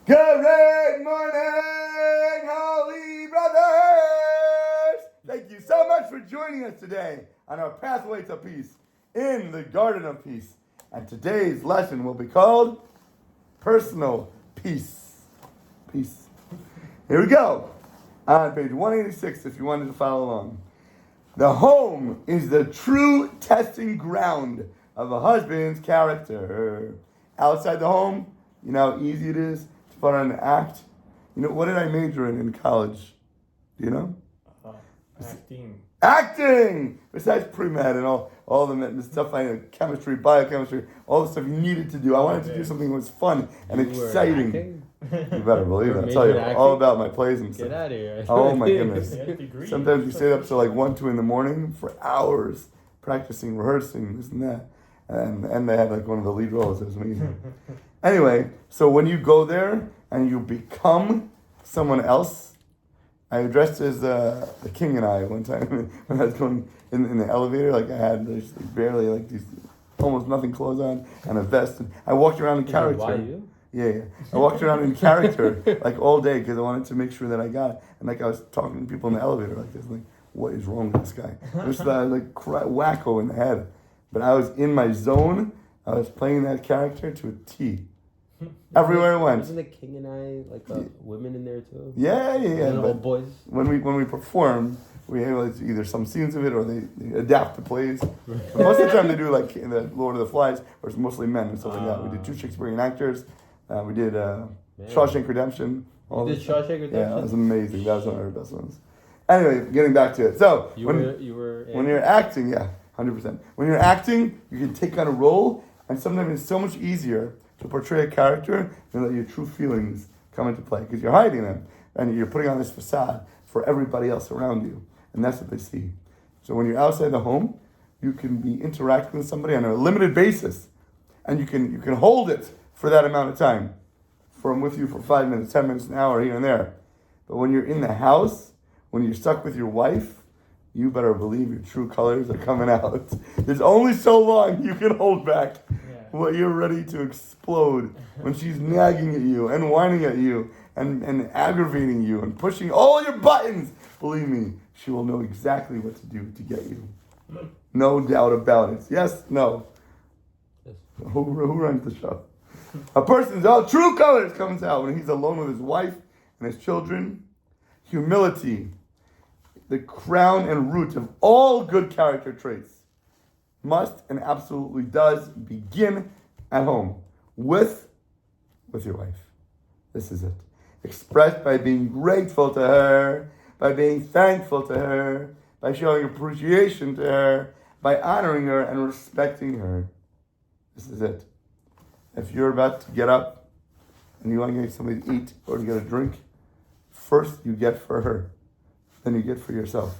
Good morning, holy brothers! Thank you so much for joining us today on our pathway to peace in the Garden of Peace. And today's lesson will be called Personal Peace. Peace. Here we go. On page 186, if you wanted to follow along. The home is the true testing ground of a husband's character. Outside the home, you know how easy it is to put on an act? You know, what did I major in college? Do you know? Acting! Besides pre-med and all the stuff I had, chemistry, biochemistry, all the stuff you needed to do. I wanted to do something that was fun and exciting. You better believe it. I'll tell you all about my plays and stuff. Get out of here. Oh my goodness. Sometimes you stay up till like 1, 2 in the morning for hours practicing, rehearsing, this and that. And they had like one of the lead roles. It was amazing. Anyway, so when you go there and you become someone else, I dressed as the king and I one time when I was going in the elevator. Like I had barely like these almost nothing clothes on and a vest. And I walked around in character. Why you? Yeah. I walked around in character like all day because I wanted to make sure that I got. And like I was talking to people in the elevator like this, like what is wrong with this guy? It was like wacko in the head. But I was in my zone. I was playing that character to a T. Everywhere I went. Wasn't the king and I like women in there too? Yeah. Old boys. When we perform, we have either some scenes of it or they adapt the plays. Most of the time they do like in the Lord of the Flies, where it's mostly men and stuff like that. We did 2 Shakespearean actors. We did Shawshank Redemption. You did Shawshank Redemption? Yeah, that was amazing. That was one of our best ones. Anyway, getting back to it. So when you're acting, 100%. When you're acting, you can take on a role, and sometimes it's so much easier to portray a character and let your true feelings come into play because you're hiding them and you're putting on this facade for everybody else around you, and that's what they see. So when you're outside the home, you can be interacting with somebody on a limited basis, and you can hold it for that amount of time, from with you for 5 minutes, 10 minutes, an hour here and there. But when you're in the house, when you're stuck with your wife, you better believe your true colors are coming out. There's only so long you can hold back. Well, you're ready to explode when she's nagging at you and whining at you and aggravating you and pushing all your buttons. Believe me, she will know exactly what to do to get you. No doubt about it. Yes? No? Who runs the show? A person's all true colors comes out when he's alone with his wife and his children. Humility, the crown and root of all good character traits, must and absolutely does begin at home with your wife. This is it. Expressed by being grateful to her, by being thankful to her, by showing appreciation to her, by honoring her and respecting her. This is it. If you're about to get up and you want to get something to eat or to get a drink, first you get for her, then you get for yourself.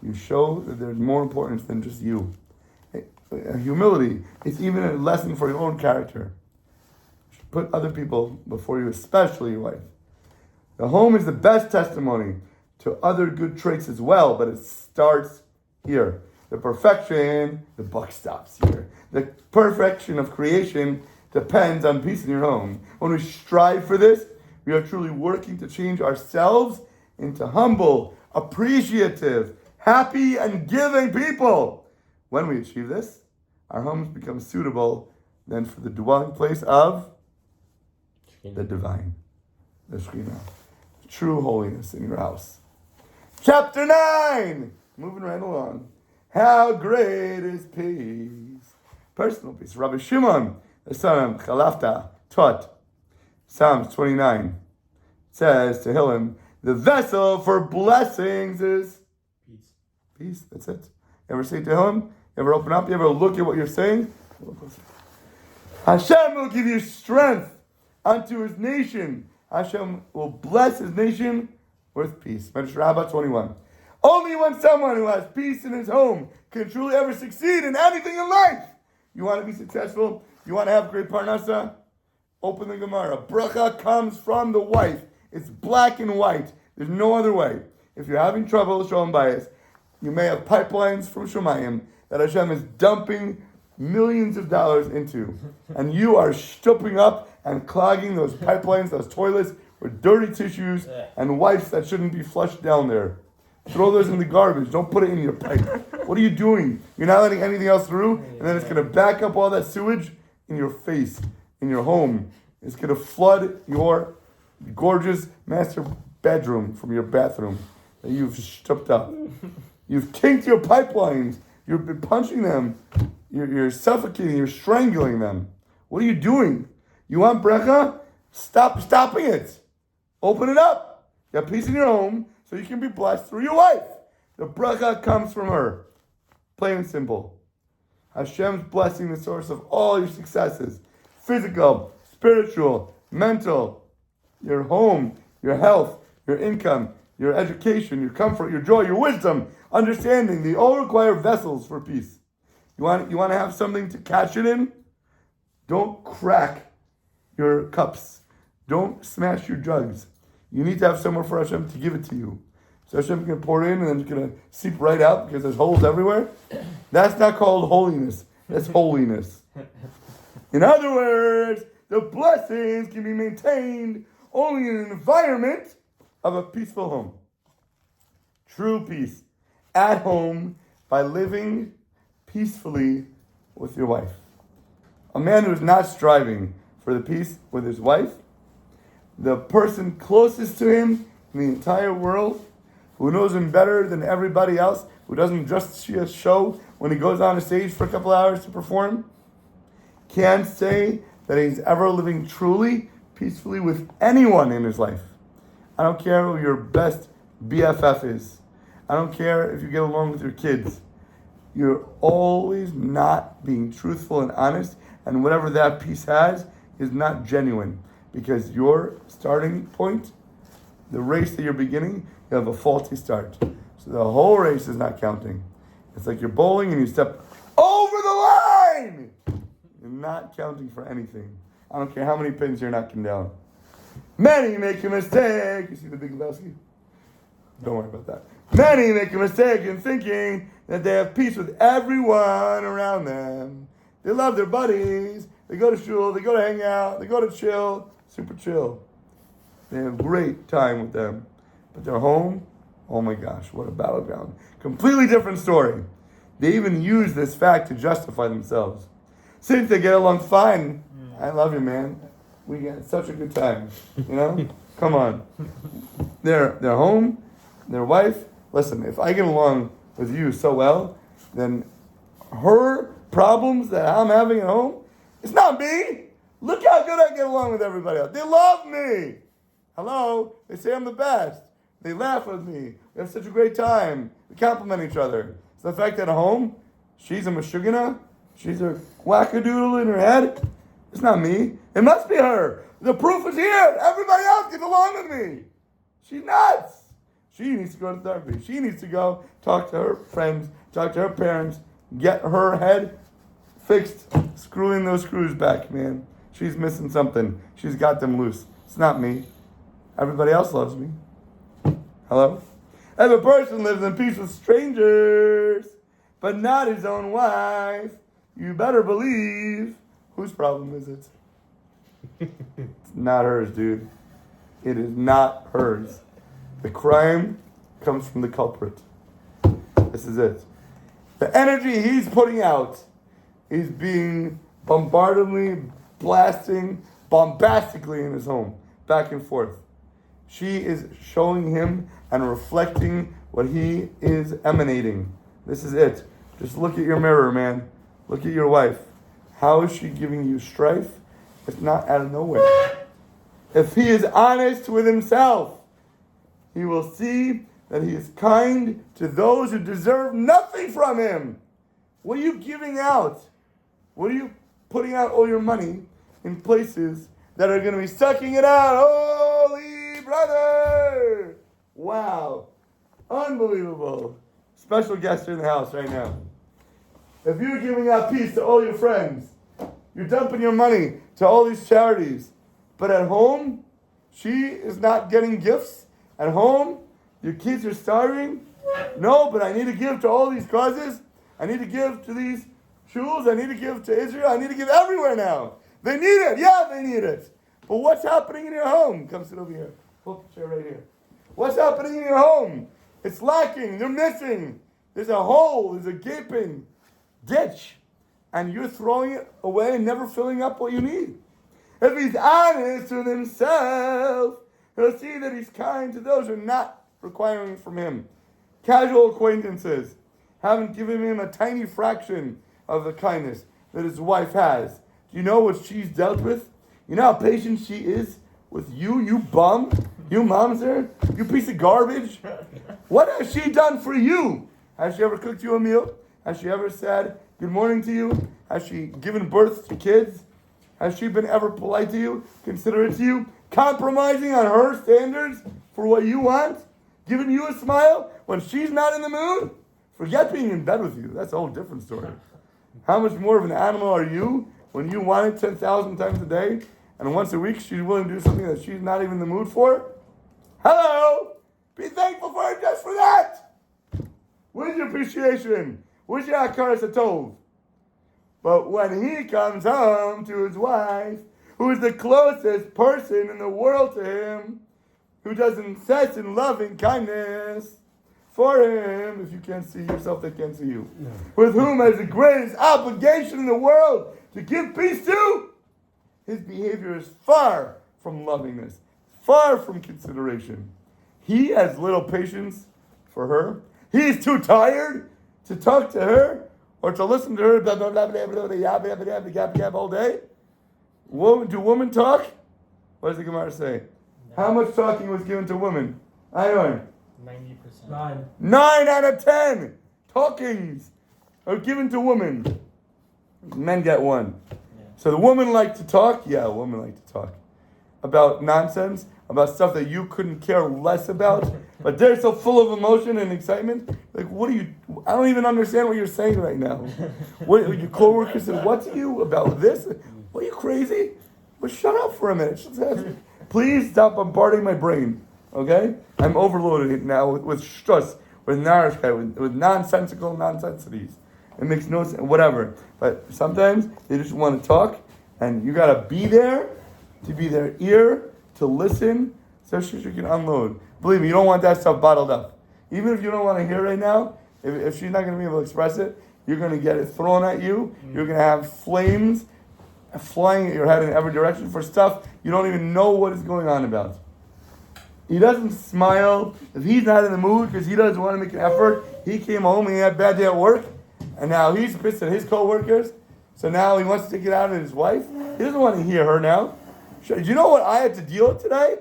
You show that there's more importance than just you. Humility is even a lesson for your own character. You should put other people before you, especially your wife. The home is the best testimony to other good traits as well, but it starts here. The buck stops here. The perfection of creation depends on peace in your home. When we strive for this, we are truly working to change ourselves into humble, appreciative, happy, and giving people. When we achieve this, our homes become suitable then for the dwelling place of the divine, the Shekhinah, true holiness in your house. Chapter 9, moving right along. How great is peace? Personal peace. Rabbi Shimon, the son of Chalafta, taught Psalms 29. It says to Hillel, the vessel for blessings is peace. Peace, that's it. You ever say to him? You ever open up? You ever look at what you're saying? Hashem will give you strength unto his nation. Hashem will bless his nation with peace. Medrash Rabbah 21. Only when someone who has peace in his home can truly ever succeed in anything in life. You want to be successful? You want to have great parnasa? Open the Gemara. Bracha comes from the wife. It's black and white. There's no other way. If you're having trouble, shalom bayis, you may have pipelines from Shemayim that Hashem is dumping millions of dollars into. And you are stooping up and clogging those pipelines, those toilets with dirty tissues and wipes that shouldn't be flushed down there. Throw those in the garbage. Don't put it in your pipe. What are you doing? You're not letting anything else through, and then it's going to back up all that sewage in your face, in your home. It's going to flood your gorgeous master bedroom from your bathroom that you've stripped up. You've kinked your pipelines. You've been punching them. You're suffocating. You're strangling them. What are you doing? You want bracha? Stop stopping it. Open it up. You have peace in your home so you can be blessed through your wife. The bracha comes from her. Plain and simple. Hashem's blessing, the source of all your successes. Physical, spiritual, mental. Your home, your health, your income, your education, your comfort, your joy, your wisdom, understanding. They all require vessels for peace. You want to have something to catch it in? Don't crack your cups. Don't smash your jugs. You need to have somewhere for Hashem to give it to you. So Hashem can pour it in and then it's going to seep right out because there's holes everywhere. That's not called holiness. That's holiness. In other words, the blessings can be maintained only in an environment of a peaceful home. True peace at home by living peacefully with your wife. A man who is not striving for the peace with his wife, the person closest to him in the entire world, who knows him better than everybody else, who doesn't just see a show when he goes on a stage for a couple hours to perform, can't say that he's ever living truly, peacefully with anyone in his life. I don't care who your best BFF is. I don't care if you get along with your kids. You're always not being truthful and honest, and whatever that peace has is not genuine. Because your starting point, the race that you're beginning, you have a faulty start. So the whole race is not counting. It's like you're bowling and you step over the line! You're not counting for anything. I don't care how many pins you're knocking down. Many make a mistake. You see the big Lebowski? Don't worry about that. Many make a mistake in thinking that they have peace with everyone around them. They love their buddies. They go to shul. They go to hang out. They go to chill. Super chill. They have a great time with them. But their home, oh my gosh, what a battleground. Completely different story. They even use this fact to justify themselves. Since they get along fine, I love you, man. We get such a good time. You know? Come on. Their home, their wife. Listen, if I get along with you so well, then her problems that I'm having at home, it's not me. Look how good I get along with everybody else. They love me. Hello? They say I'm the best. They laugh with me. We have such a great time. We compliment each other. So the fact that at home, she's a mashugana, she's a wackadoodle in her head, it's not me. It must be her. The proof is here. Everybody else gets along with me. She's nuts. She needs to go to therapy. She needs to go talk to her friends, talk to her parents, get her head fixed, screw in those screws back, man. She's missing something. She's got them loose. It's not me. Everybody else loves me. Hello? If a person lives in peace with strangers, but not his own wife, you better believe, whose problem is it? It's not hers, dude. It is not hers. The crime comes from the culprit. This is it. The energy he's putting out is being bombardedly blasting bombastically in his home, back and forth. She is showing him and reflecting what he is emanating. This is it. Just look at your mirror, man. Look at your wife. How is she giving you strife? It's not out of nowhere. If he is honest with himself, he will see that he is kind to those who deserve nothing from him. What are you giving out? What are you putting out all your money in places that are going to be sucking it out? Holy brother! Wow. Unbelievable. Special guest in the house right now. If you're giving out peace to all your friends, you're dumping your money to all these charities, but at home, she is not getting gifts. At home, your kids are starving. No, but I need to give to all these causes. I need to give to these shuls. I need to give to Israel. I need to give everywhere now. They need it. Yeah, they need it. But what's happening in your home? Come sit over here. Pull up the chair right here. What's happening in your home? It's lacking. They're missing. There's a hole. There's a gaping ditch. And you're throwing it away and never filling up what you need. If he's honest with himself, he'll see that he's kind to those who are not requiring from him. Casual acquaintances haven't given him a tiny fraction of the kindness that his wife has. Do you know what she's dealt with? You know how patient she is with you, you bum, you momser, you piece of garbage? What has she done for you? Has she ever cooked you a meal? Has she ever said good morning to you? Has she given birth to kids? Has she been ever polite to you, considerate to you, compromising on her standards for what you want? Giving you a smile when she's not in the mood? Forget being in bed with you. That's a whole different story. How much more of an animal are you when you want it 10,000 times a day, and once a week she's willing to do something that she's not even in the mood for? Hello! Be thankful for her just for that! Where's your appreciation? Where's your hakaras hatov? But when he comes home to his wife, who is the closest person in the world to him, who does incessant loving kindness for him, if you can't see yourself, they can't see you, with whom has the greatest obligation in the world to give peace to, his behavior is far from lovingness, far from consideration. He has little patience for her. He is too tired to talk to her or to listen to her blah, blah, blah, blah, blah, blah, yab, yab, yab, yab, yab, all day. Do women talk? What does the Gemara say? How much talking was given to women? I know. 90%. 9 out of 10 talkings are given to women. Men get 1. Yeah. So the women like to talk? Yeah, women like to talk. About nonsense, about stuff that you couldn't care less about, but they're so full of emotion and excitement. Like, I don't even understand what you're saying right now. What, your coworker said, what to you about this? What, are you crazy? Well, shut up for a minute. Please stop bombarding my brain, okay? I'm overloaded now with stress, with narishkeit, with nonsensical nonsensities. It makes no sense, whatever. But sometimes they just want to talk, and you got to be there, to be their ear, to listen, so she can unload. Believe me, you don't want that stuff bottled up. Even if you don't want to hear right now, if she's not going to be able to express it, you're going to get it thrown at you. You're going to have flames flying at your head in every direction for stuff you don't even know what is going on about. He doesn't smile if he's not in the mood because he doesn't want to make an effort. He came home and he had a bad day at work, and now he's pissed at his co-workers, so now he wants to take it out on his wife. He doesn't want to hear her now. Do you know what I had to deal with today?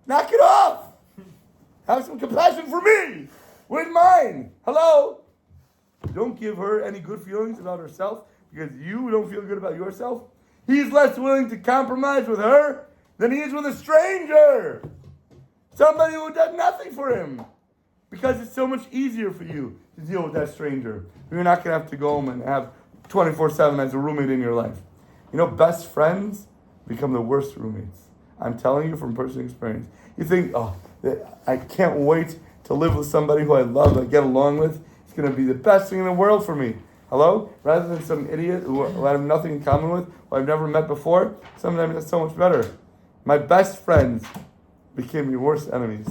Knock it off. Have some compassion for me. Where's mine? Hello? Don't give her any good feelings about herself because you don't feel good about yourself. He's less willing to compromise with her than he is with a stranger. Somebody who does nothing for him. Because it's so much easier for you to deal with that stranger. You're not going to have to go home and have 24/7 as a roommate in your life. You know, best friends become the worst roommates. I'm telling you from personal experience. You think, I can't wait to live with somebody who I love, I get along with. It's going to be the best thing in the world for me. Hello? Rather than some idiot who I have nothing in common with, who I've never met before, sometimes that's so much better. My best friends became your worst enemies.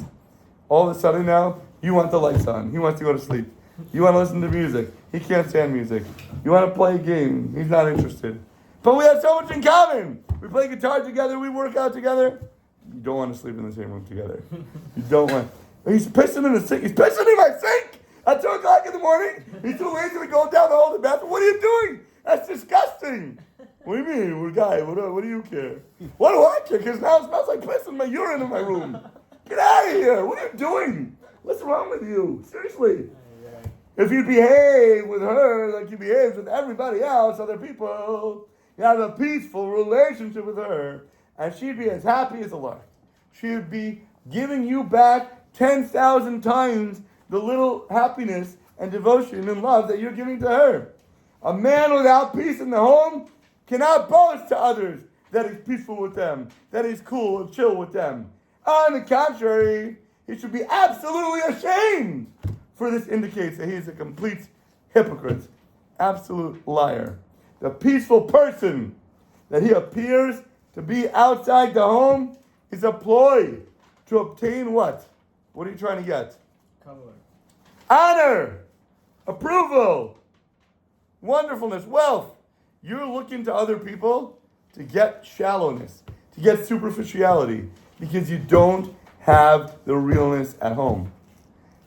All of a sudden now, you want the lights on. He wants to go to sleep. You want to listen to music. He can't stand music. You want to play a game. He's not interested. But we have so much in common. We play guitar together. We work out together. You don't want to sleep in the same room together. You don't want. He's pissing in the sink. He's pissing in my sink at 2 o'clock in the morning. He's too lazy to go down the hall to the bathroom. What are you doing? That's disgusting. What do you mean? We're guy. What do you care? What do I care? Because now it smells like piss and my urine in my room. Get out of here. What are you doing? What's wrong with you? Seriously. If you behave with her like you behave with everybody else, other people, you have a peaceful relationship with her, and she'd be as happy as a lark. She would be giving you back 10,000 times the little happiness and devotion and love that you're giving to her. A man without peace in the home cannot boast to others that he's peaceful with them, that he's cool and chill with them. On the contrary, he should be absolutely ashamed, for this indicates that he is a complete hypocrite, absolute liar. The peaceful person that he appears To be outside the home is a ploy to obtain what? What are you trying to get? Color. Honor, approval, wonderfulness, wealth. You're looking to other people to get shallowness, to get superficiality, because you don't have the realness at home.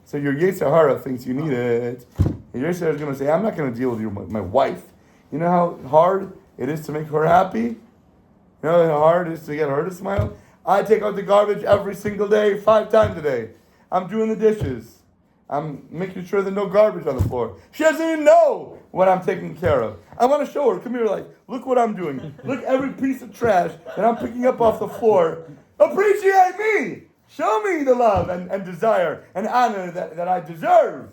So your Yetzer Hara thinks you need it. And your Yetzer Hara is going to say, I'm not going to deal with my wife. You know how hard it is to make her happy? You know how hard it is to get her to smile? I take out the garbage every single day, 5 times a day. I'm doing the dishes. I'm making sure there's no garbage on the floor. She doesn't even know what I'm taking care of. I want to show her. Come here, like, look what I'm doing. Look every piece of trash that I'm picking up off the floor. Appreciate me. Show me the love and desire and honor that I deserve.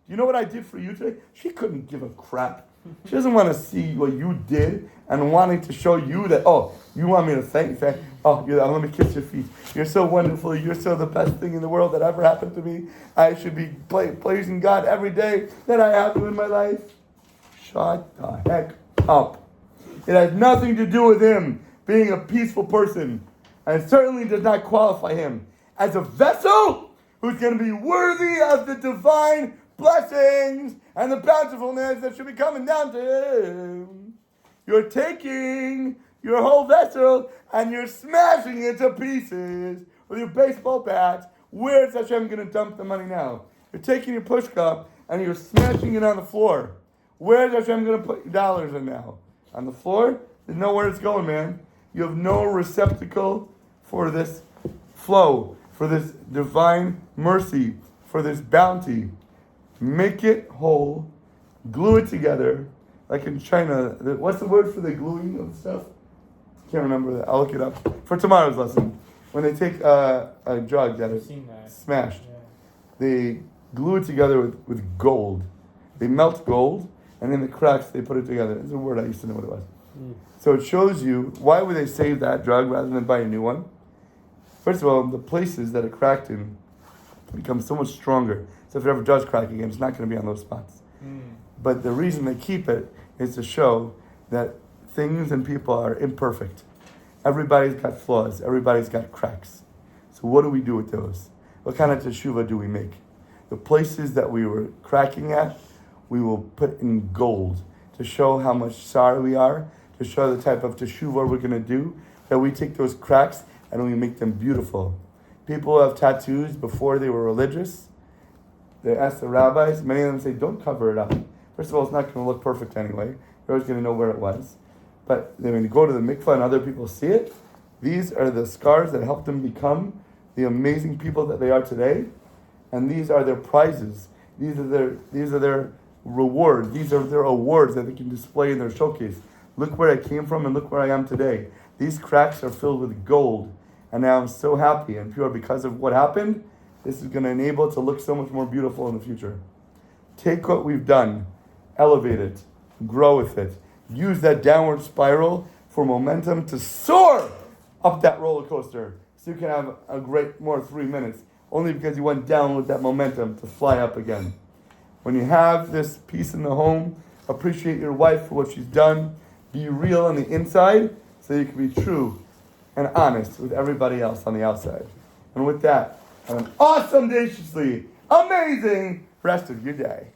You know what I did for you today? She couldn't give a crap. She doesn't want to see what you did and wanting to show you that, oh, you want me to thank you. Oh, let me kiss your feet. You're so wonderful. You're so the best thing in the world that ever happened to me. I should be praising God every day that I have you in my life. Shut the heck up. It has nothing to do with him being a peaceful person. And it certainly does not qualify him as a vessel who's going to be worthy of the divine blessings and the bountifulness that should be coming down to him. You're taking your whole vessel and you're smashing it to pieces with your baseball bat. Where's Hashem going to dump the money now? You're taking your push cup and you're smashing it on the floor. Where's Hashem going to put your dollars in now? On the floor? There's nowhere it's going, man. You have no receptacle for this flow, for this divine mercy, for this bounty. Make it whole, glue it together, like in China. What's the word for the gluing of stuff? Can't remember that. I'll look it up for tomorrow's lesson. When they take a drug that is smashed, they glue it together with gold. They melt gold, and in the cracks they put it together. It's a word I used to know what it was. So it shows you, why would they save that drug rather than buy a new one? First of all, the places that it cracked in become so much stronger. So if it ever does crack again, it's not going to be on those spots. But the reason they keep it is to show that things and people are imperfect. Everybody's got flaws. Everybody's got cracks. So what do we do with those? What kind of teshuvah do we make? The places that we were cracking at, we will put in gold to show how much sorry we are, to show the type of teshuvah we're going to do, that we take those cracks and we make them beautiful. People who have tattoos before they were religious, they ask the rabbis, many of them say, don't cover it up. First of all, it's not going to look perfect anyway. You're always going to know where it was. But when you go to the mikvah and other people see it, these are the scars that helped them become the amazing people that they are today. And these are their prizes. These are their rewards. These are their awards that they can display in their showcase. Look where I came from and look where I am today. These cracks are filled with gold. And now I'm so happy and pure because of what happened. This is going to enable it to look so much more beautiful in the future. Take what we've done, elevate it, grow with it. Use that downward spiral for momentum to soar up that roller coaster. So you can have a great more 3 minutes, only because you went down with that momentum to fly up again. When you have this peace in the home, appreciate your wife for what she's done. Be real on the inside so you can be true and honest with everybody else on the outside. And with that, have an awesome, deliciously amazing rest of your day.